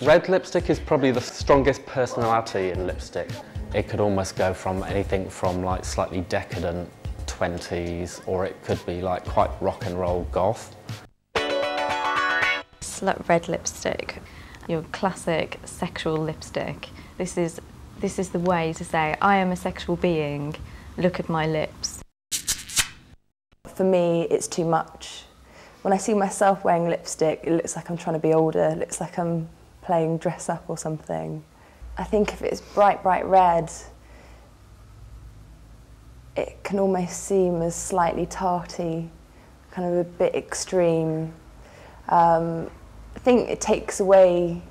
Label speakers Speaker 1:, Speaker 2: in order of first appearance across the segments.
Speaker 1: Red lipstick is probably the strongest personality in lipstick. It could almost go from anything from like slightly decadent 20s, or it could be like quite rock and roll goth.
Speaker 2: Slut red lipstick, your classic sexual lipstick. This is the way to say, I am a sexual being, look at my lips.
Speaker 3: For me, it's too much. When I see myself wearing lipstick, it looks like I'm trying to be older, it looks like I'm playing dress up or something. I think if it's bright, bright red, it can almost seem as slightly tarty, kind of a bit extreme. I think it takes away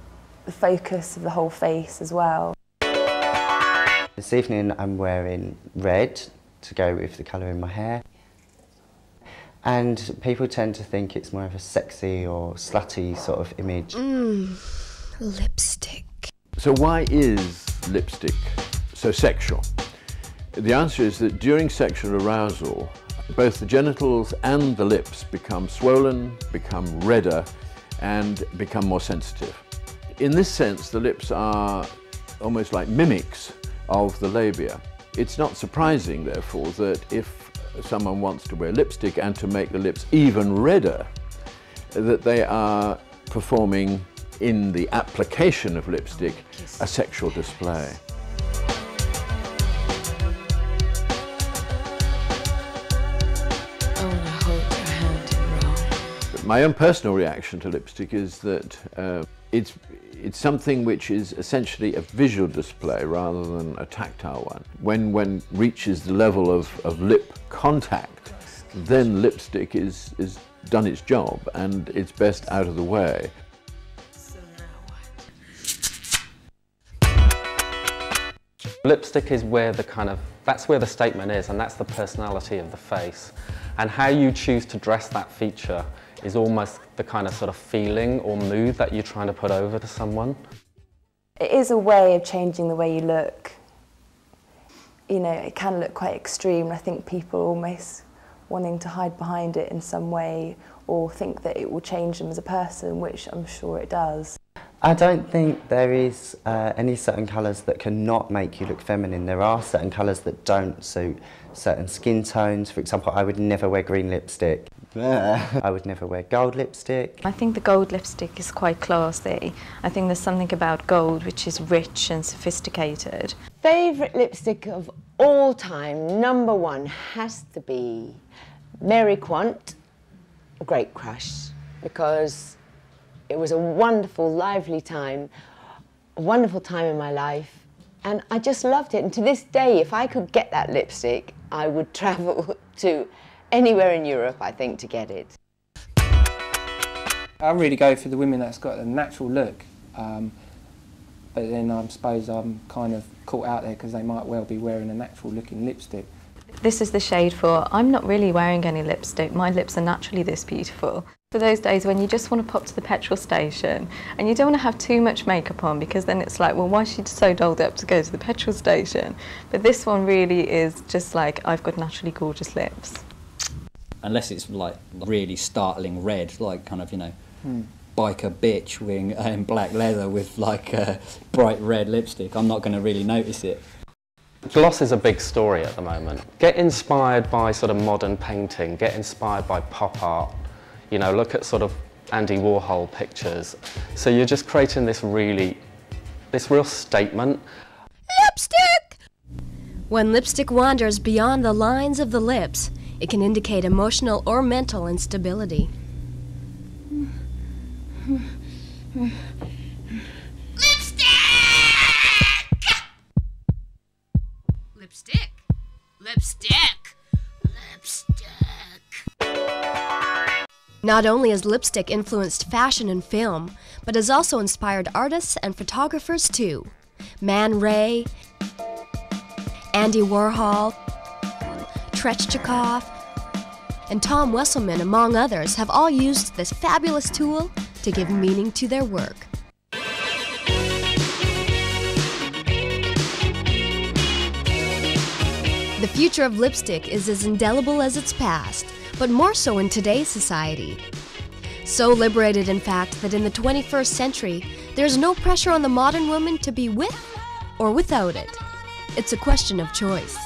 Speaker 3: the focus of the whole face as well.
Speaker 4: This evening I'm wearing red to go with the colour in my hair. And people tend to think it's more of a sexy or slutty sort of image.
Speaker 5: Lipstick.
Speaker 6: So why is lipstick so sexual? The answer is that during sexual arousal, both the genitals and the lips become swollen, become redder, and become more sensitive. In this sense, the lips are almost like mimics of the labia. It's not surprising, therefore, that if someone wants to wear lipstick and to make the lips even redder, that they are performing, in the application of lipstick, a sexual display. My own personal reaction to lipstick is that it's something which is essentially a visual display rather than a tactile one. When one reaches the level of lip contact, then lipstick is done its job and it's best out of the way.
Speaker 1: Lipstick is where that's where the statement is, and that's the personality of the face. And how you choose to dress that feature is almost the kind of sort of feeling or mood that you're trying to put over to someone.
Speaker 3: It is a way of changing the way you look. You know, it can look quite extreme, and I think people almost wanting to hide behind it in some way or think that it will change them as a person, which I'm sure it does.
Speaker 4: I don't think there is any certain colours that cannot make you look feminine. There are certain colours that don't suit certain skin tones. For example, I would never wear green lipstick. I would never wear gold lipstick.
Speaker 2: I think the gold lipstick is quite classy. I think there's something about gold which is rich and sophisticated.
Speaker 5: Favourite lipstick of all time, #1, has to be Mary Quant, Great Crush, because it was a wonderful, lively time, a wonderful time in my life, and I just loved it. And to this day, if I could get that lipstick, I would travel to anywhere in Europe, I think, to get it.
Speaker 7: I really go for the women that's got a natural look, but then I suppose I'm kind of caught out there because they might well be wearing a natural looking lipstick.
Speaker 2: This is the shade for, I'm not really wearing any lipstick, my lips are naturally this beautiful. For those days when you just want to pop to the petrol station and you don't want to have too much makeup on, because then it's like, well, why is she so dolled up to go to the petrol station? But this one really is just like, I've got naturally gorgeous lips.
Speaker 8: Unless it's like really startling red, like kind of, you know, biker bitch wearing in black leather with like bright red lipstick, I'm not going to really notice it.
Speaker 1: Gloss is a big story at the moment. Get inspired by sort of modern painting, get inspired by pop art. You know, look at sort of Andy Warhol pictures. So you're just creating this real statement.
Speaker 5: Lipstick! When lipstick wanders beyond the lines of the lips, it can indicate emotional or mental instability.
Speaker 9: Lipstick! Lipstick! Lipstick!
Speaker 5: Not only has lipstick influenced fashion and film, but has also inspired artists and photographers too. Man Ray, Andy Warhol, Tretyakov, and Tom Wesselman, among others, have all used this fabulous tool to give meaning to their work. The future of lipstick is as indelible as its past, but more so in today's society.
Speaker 10: So liberated, in fact, that in the 21st century, there's no pressure on the modern woman to be with or without it. It's a question of choice.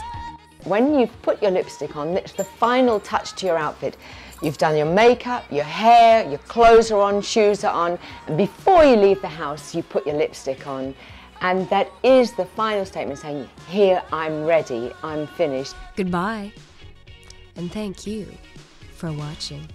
Speaker 5: When you've put your lipstick on, it's the final touch to your outfit. You've done your makeup, your hair, your clothes are on, shoes are on, and before you leave the house, you put your lipstick on. And that is the final statement saying, here, I'm ready, I'm finished.
Speaker 10: Goodbye, and thank you for watching.